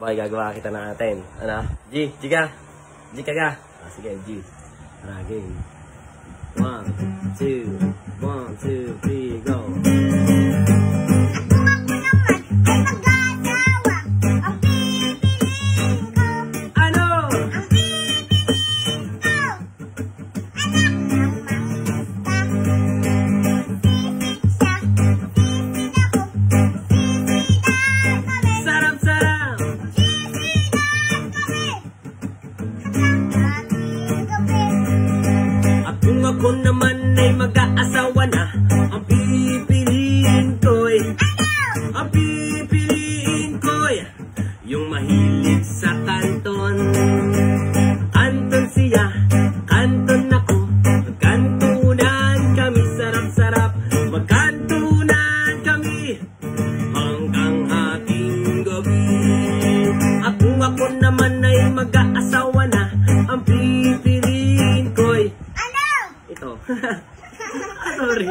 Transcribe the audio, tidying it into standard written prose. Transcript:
Okay, gagawa kita ng atin. Ano? G ka? G ka ga? Sige, G. Tara, game. 1, 2, 3, go. Ako naman ay mag-aasawa na. Ang pipiliin ko'y yung mahilig sa kanton. Kanton siya, kanton ako. Magkantunan kami, sarap-sarap. Magkantunan kami hanggang ating gabi. At kung ako naman ay mag-aasawa na, ang pipiliin ko'y ito. Sorry.